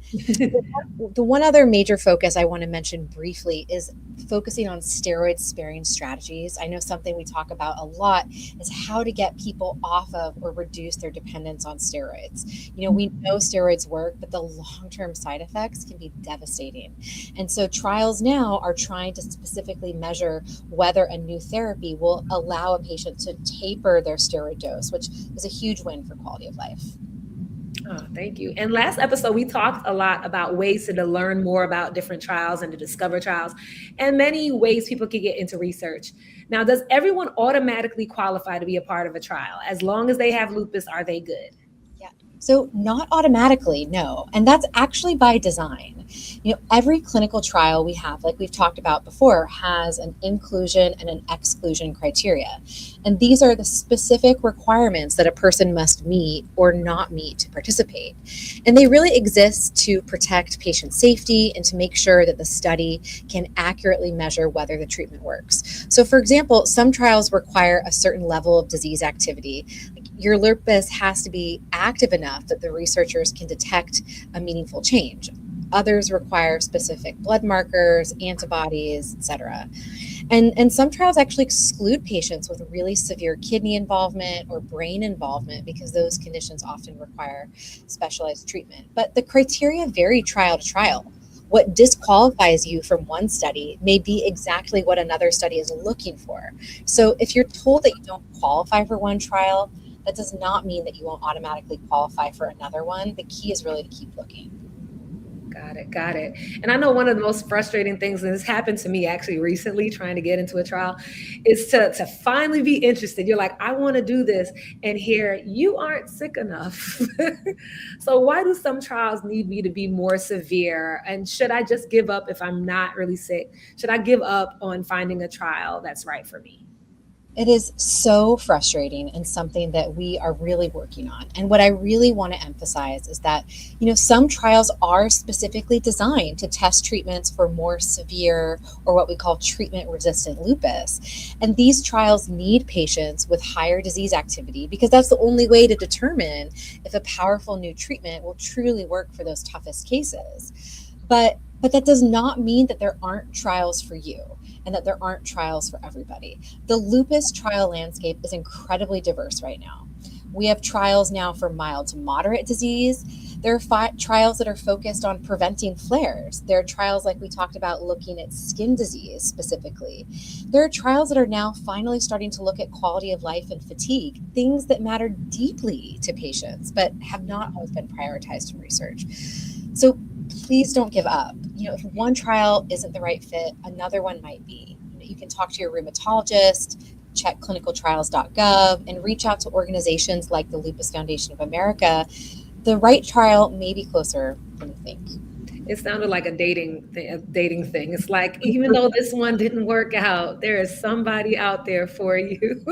The one other major focus I want to mention briefly is focusing on steroid-sparing strategies. I know something we talk about a lot is how to get people off of or reduce their dependence on steroids. You know, we know steroids work, but the long-term side effects can be devastating. And so trials now are trying to specifically measure whether a new therapy will allow a patient to taper their steroid dose, which is a huge win for quality of life. Oh, thank you. And last episode, we talked a lot about ways to learn more about different trials and to discover trials and many ways people can get into research. Now, does everyone automatically qualify to be a part of a trial? As long as they have lupus, are they good? So not automatically, no. And that's actually by design. You know, every clinical trial we have, like we've talked about before, has an inclusion and an exclusion criteria. And these are the specific requirements that a person must meet or not meet to participate. And they really exist to protect patient safety and to make sure that the study can accurately measure whether the treatment works. So for example, some trials require a certain level of disease activity. Your lupus has to be active enough that the researchers can detect a meaningful change. Others require specific blood markers, antibodies, etc. And some trials actually exclude patients with really severe kidney involvement or brain involvement because those conditions often require specialized treatment. But the criteria vary trial to trial. What disqualifies you from one study may be exactly what another study is looking for. So if you're told that you don't qualify for one trial, that does not mean that you won't automatically qualify for another one. The key is really to keep looking. Got it. And I know one of the most frustrating things, and this happened to me actually recently trying to get into a trial, is to finally be interested. You're like, I want to do this. And here, you aren't sick enough. So why do some trials need me to be more severe? And should I just give up if I'm not really sick? Should I give up on finding a trial that's right for me? It is so frustrating and something that we are really working on. And what I really want to emphasize is that, you know, some trials are specifically designed to test treatments for more severe or what we call treatment-resistant lupus. And these trials need patients with higher disease activity because that's the only way to determine if a powerful new treatment will truly work for those toughest cases. But that does not mean that there aren't trials for you and that there aren't trials for everybody. The lupus trial landscape is incredibly diverse right now. We have trials now for mild to moderate disease. There are trials that are focused on preventing flares. There are trials like we talked about looking at skin disease specifically. There are trials that are now finally starting to look at quality of life and fatigue, things that matter deeply to patients, but have not always been prioritized in research. So please don't give up. You know, if one trial isn't the right fit, another one might be. You can talk to your rheumatologist, check clinicaltrials.gov, and reach out to organizations like the Lupus Foundation of America. The right trial may be closer than you think. It sounded like a dating thing. It's like, even though this one didn't work out, there is somebody out there for you.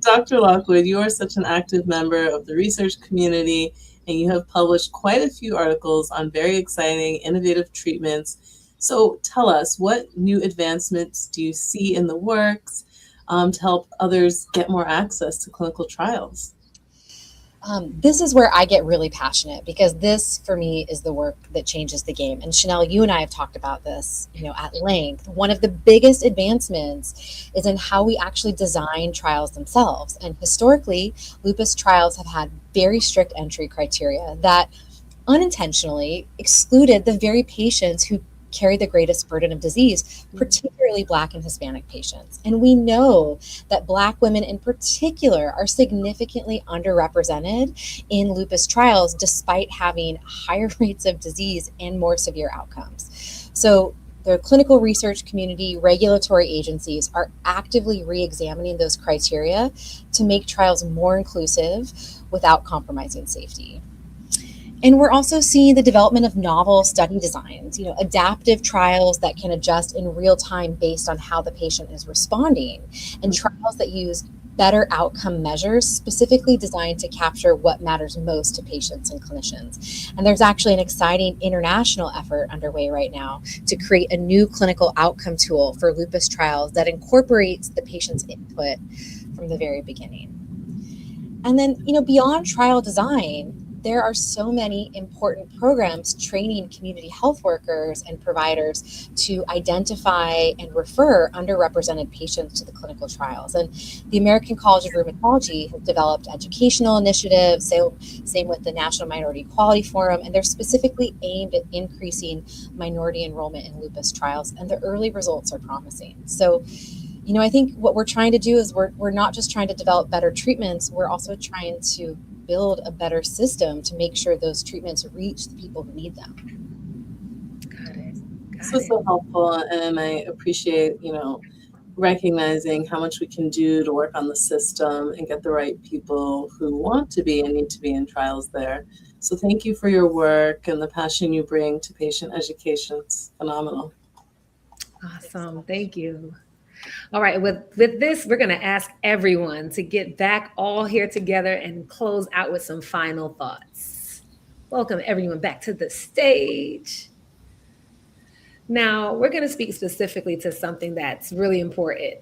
Dr. Lockwood, you are such an active member of the research community, and you have published quite a few articles on very exciting, innovative treatments. So tell us, what new advancements do you see in the works to help others get more access to clinical trials? This is where I get really passionate because this, for me, is the work that changes the game. And Chanel, you and I have talked about this, you know, at length. One of the biggest advancements is in how we actually design trials themselves. And historically, lupus trials have had very strict entry criteria that unintentionally excluded the very patients who carry the greatest burden of disease, particularly Black and Hispanic patients. And we know that Black women in particular are significantly underrepresented in lupus trials, despite having higher rates of disease and more severe outcomes. So the clinical research community, regulatory agencies are actively re-examining those criteria to make trials more inclusive without compromising safety. And we're also seeing the development of novel study designs, adaptive trials that can adjust in real time based on how the patient is responding, and trials that use better outcome measures specifically designed to capture what matters most to patients and clinicians. And there's actually an exciting international effort underway right now to create a new clinical outcome tool for lupus trials that incorporates the patient's input from the very beginning. And then, beyond trial design, there are so many important programs training community health workers and providers to identify and refer underrepresented patients to the clinical trials. And the American College of Rheumatology has developed educational initiatives, same with the National Minority Equality Forum, and they're specifically aimed at increasing minority enrollment in lupus trials, and the early results are promising. So, I think what we're trying to do is we're not just trying to develop better treatments, we're also trying to build a better system to make sure those treatments reach the people who need them. Got it. This was so helpful, and I appreciate, recognizing how much we can do to work on the system and get the right people who want to be and need to be in trials there. So thank you for your work and the passion you bring to patient education. It's phenomenal. Awesome. Thank you. All right, with this, we're going to ask everyone to get back all here together and close out with some final thoughts. Welcome everyone back to the stage. Now, we're going to speak specifically to something that's really important.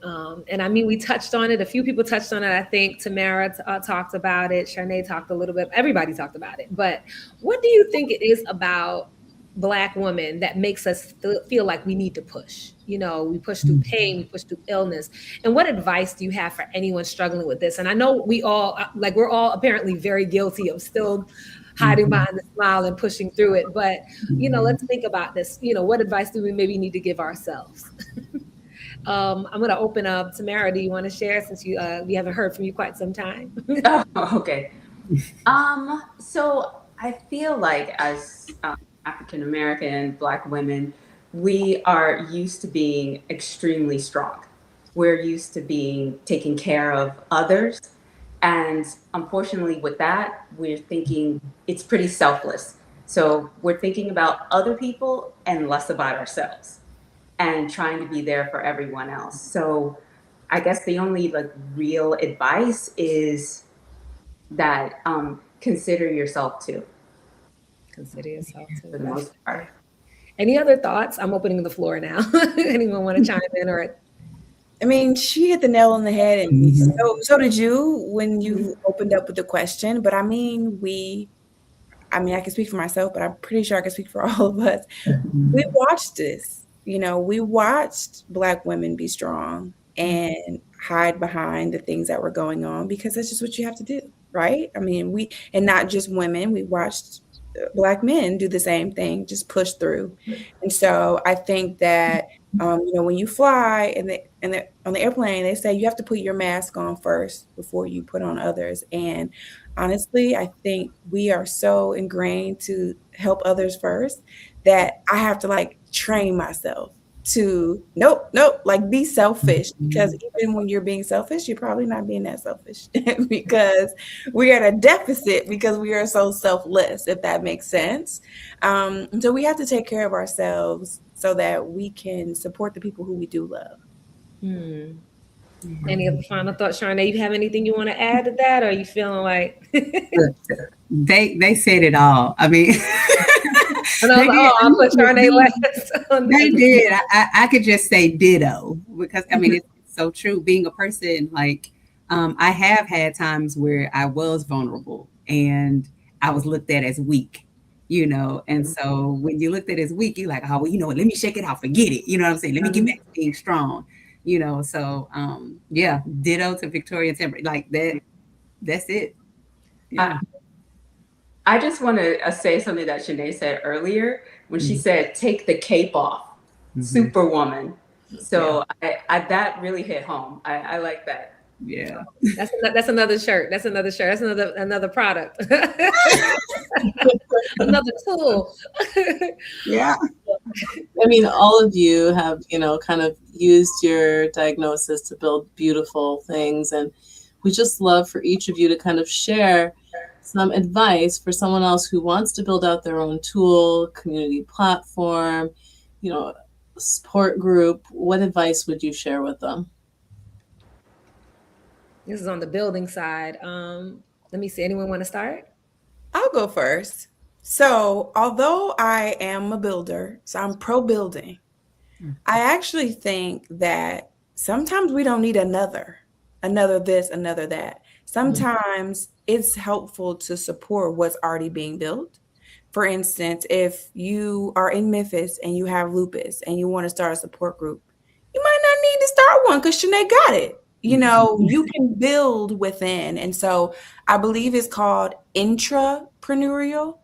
We touched on it. A few people touched on it. I think Tamara talked about it. Sharnae talked a little bit. Everybody talked about it. But what do you think it is about Black women that makes us feel like we need to push? We push through pain, we push through illness. And what advice do you have for anyone struggling with this? And I know we're all apparently very guilty of still hiding behind the smile and pushing through it. But, let's think about this. What advice do we maybe need to give ourselves? I'm going to open up. Tamara, do you want to share, since we haven't heard from you quite some time? Oh, okay. So I feel like as African-American Black women, we are used to being extremely strong. We're used to being taking care of others. And unfortunately with that, we're thinking it's pretty selfless. So we're thinking about other people and less about ourselves and trying to be there for everyone else. So I guess the only real advice is that consider yourself too. Consider yourself too. For the most part. Any other thoughts? I'm opening the floor now. Anyone want to chime in? Or she hit the nail on the head, and so did you when you opened up with the question. But I can speak for myself, but I'm pretty sure I can speak for all of us. We watched this. We watched Black women be strong and hide behind the things that were going on, because that's just what you have to do, right? And not just women. We watched Black men do the same thing, just push through. And so I think that when you fly and on the airplane, they say you have to put your mask on first before you put on others. And honestly, I think we are so ingrained to help others first that I have to train myself to be selfish, because even when you're being selfish, you're probably not being that selfish because we are at a deficit because we are so selfless, if that makes sense. So we have to take care of ourselves so that we can support the people who we do love. Any other final thoughts, Sharnae? You have anything you want to add to that, or are you feeling like they said it all? I put Sharnae last. They did. I could just say ditto, because it's so true. Being a person, I have had times where I was vulnerable and I was looked at as weak, and so when you looked at as weak, you're like, oh, well, let me shake it off, forget it. You know what I'm saying? Let me get back to being strong, so ditto to Victoria Timber, that's it. Yeah. I just want to say something that Sharnae said earlier, when she said, take the cape off, Superwoman. So that really hit home. I like that. Yeah. That's another shirt. That's another shirt. That's another product. Another tool. Yeah. I mean, all of you have, kind of used your diagnosis to build beautiful things. And we just love for each of you to kind of share some advice for someone else who wants to build out their own tool, community platform, support group. What advice would you share with them? This is on the building side. Let me see. Anyone want to start? I'll go first. So, although I am a builder, so I'm pro building, I actually think that sometimes we don't need another this, another that. Sometimes it's helpful to support what's already being built. For instance, if you are in Memphis and you have lupus and you want to start a support group, you might not need to start one because Sharnae got it. You can build within. And so I believe it's called intrapreneurial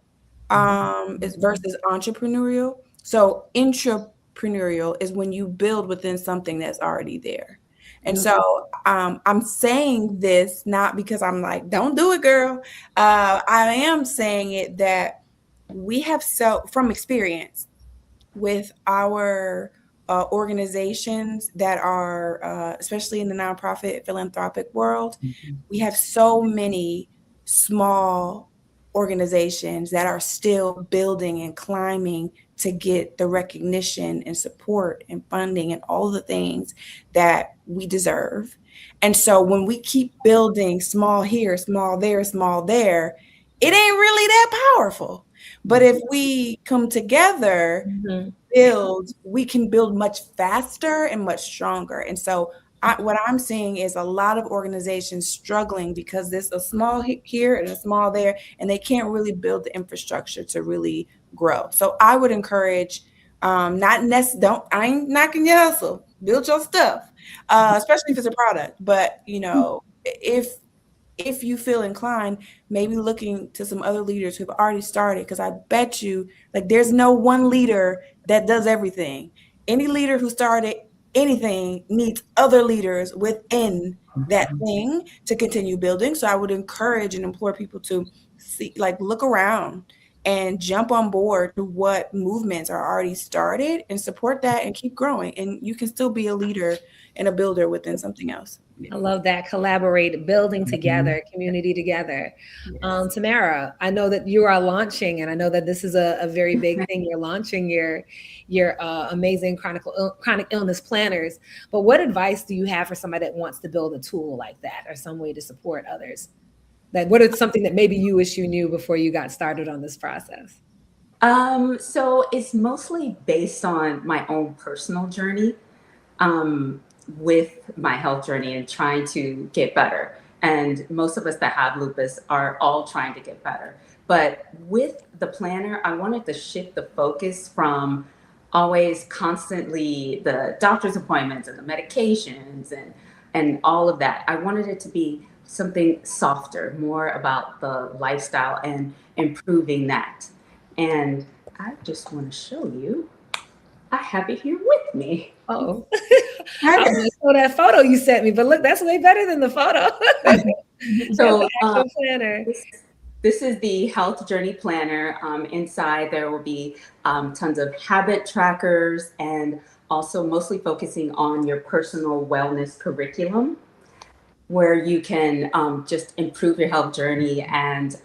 versus entrepreneurial. So intrapreneurial is when you build within something that's already there. And so I'm saying this not because I'm like, don't do it, girl. I am saying it that we have from experience with our organizations that are, especially in the nonprofit philanthropic world, we have so many small organizations that are still building and climbing to get the recognition and support and funding and all the things that we deserve. And so when we keep building small here, small there, small there, it ain't really that powerful. But if we come together, build, we can build much faster and much stronger. And so what I'm seeing is a lot of organizations struggling because there's a small here and a small there, and they can't really build the infrastructure to really grow. So I would encourage, I ain't knocking your hustle, build your stuff, especially if it's a product. But, if you feel inclined, maybe looking to some other leaders who've already started, because I bet you there's no one leader that does everything. Any leader who started anything needs other leaders within that thing to continue building. So I would encourage and implore people to see, look around and jump on board to what movements are already started and support that and keep growing. And you can still be a leader and a builder within something else. I love that. Collaborate, building together, community together. Yes. Tamara, I know that you are launching, and I know that this is a very big thing. You're launching your amazing chronic illness planners. But what advice do you have for somebody that wants to build a tool like that or some way to support others? What is something that maybe you wish you knew before you got started on this process? So it's mostly based on my own personal journey. With my health journey and trying to get better. And most of us that have lupus are all trying to get better. But with the planner, I wanted to shift the focus from always constantly the doctor's appointments and the medications and all of that. I wanted it to be something softer, more about the lifestyle and improving that. And I just want to show you, I have it here with me. Oh, I was gonna show that photo you sent me, but look, that's way better than the photo. So planner. This is the health journey planner. Inside there will be tons of habit trackers and also mostly focusing on your personal wellness curriculum, where you can just improve your health journey. And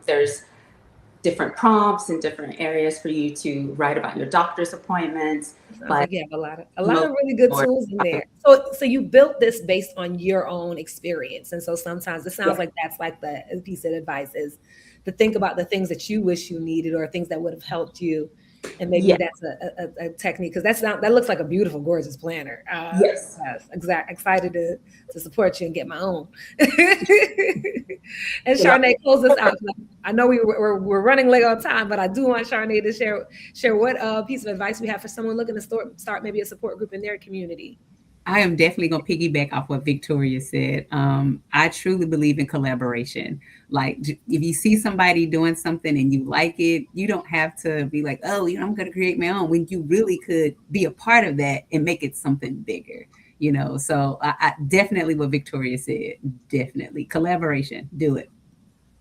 there's different prompts and different areas for you to write about your doctor's appointments. But you have a lot of really good tools in there. So you built this based on your own experience. And so sometimes it sounds like that's like the piece of advice is to think about the things that you wish you needed or things that would have helped you. And maybe that's a technique, because that looks like a beautiful, gorgeous planner. Yes, excited to support you and get my own. And Sharnae, close us out. I know we're running late on time, but I do want Sharnae to share what piece of advice we have for someone looking to start maybe a support group in their community. I am definitely going to piggyback off what Victoria said. I truly believe in collaboration. Like, if you see somebody doing something and you like it, you don't have to be like, oh, I'm going to create my own, when you really could be a part of that and make it something bigger. So I definitely what Victoria said. Definitely collaboration. Do it.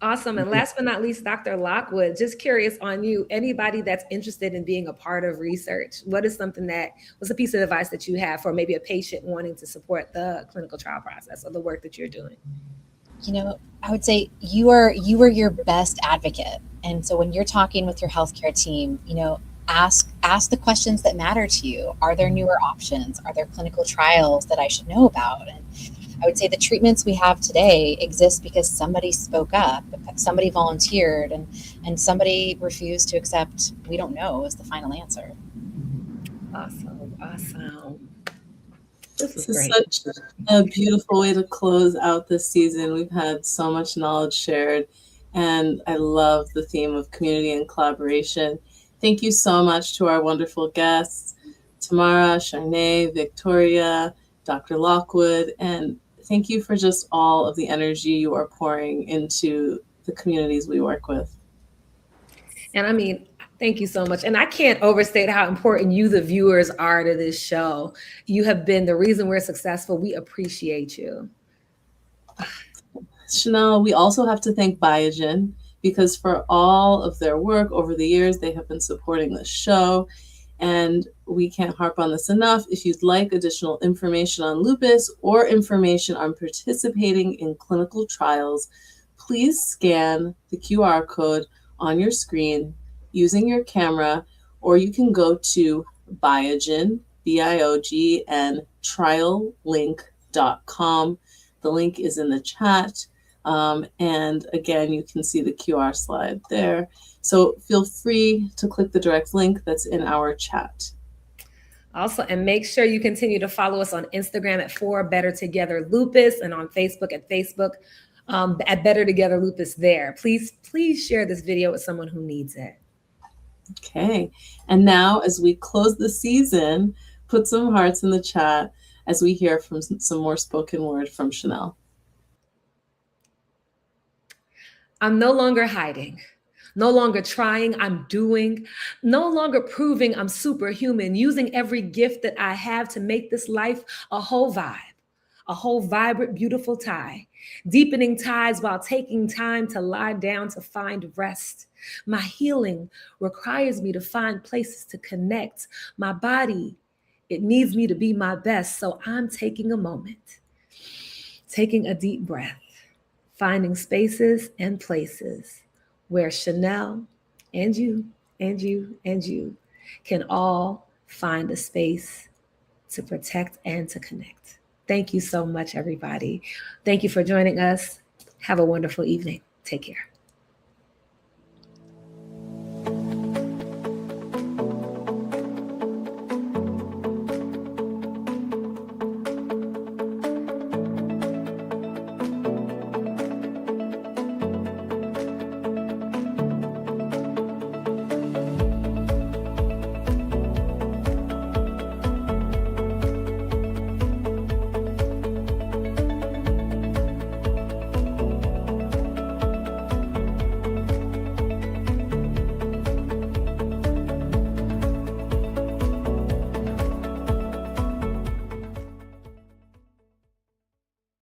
Awesome. And last but not least, Dr. Lockwood, just curious on you, anybody that's interested in being a part of research, what's a piece of advice that you have for maybe a patient wanting to support the clinical trial process or the work that you're doing? I would say you are your best advocate. And so when you're talking with your healthcare team, ask the questions that matter to you. Are there newer options? Are there clinical trials that I should know about? And I would say the treatments we have today exist because somebody spoke up, somebody volunteered, and somebody refused to accept we don't know as the final answer. Awesome. This is such a beautiful way to close out this season. We've had so much knowledge shared, and I love the theme of community and collaboration. Thank you so much to our wonderful guests, Tamara, Sharnae, Victoria, Dr. Lockwood, and thank you for just all of the energy you are pouring into the communities we work with. And I mean, thank you so much. And I can't overstate how important you, the viewers, are to this show. You have been the reason we're successful. We appreciate you. Chanel, we also have to thank Biogen, because for all of their work over the years, they have been supporting the show. And we can't harp on this enough. If you'd like additional information on lupus or information on participating in clinical trials, please scan the QR code on your screen using your camera, or you can go to Biogen, BIOGN, triallink.com. The link is in the chat. And again, you can see the QR slide there. So feel free to click the direct link that's in our chat. Also, and make sure you continue to follow us on Instagram at For Better Together Lupus, and on Facebook at Better Together Lupus there. Please share this video with someone who needs it. Okay. And now, as we close the season, put some hearts in the chat as we hear from some more spoken word from Chanel. I'm no longer hiding, no longer trying, I'm doing, no longer proving I'm superhuman, using every gift that I have to make this life a whole vibe, a whole vibrant, beautiful tie, deepening ties while taking time to lie down to find rest. My healing requires me to find places to connect. My body, it needs me to be my best, so I'm taking a moment, taking a deep breath, finding spaces and places where Chanel and you and you and you can all find a space to protect and to connect. Thank you so much, everybody. Thank you for joining us. Have a wonderful evening. Take care.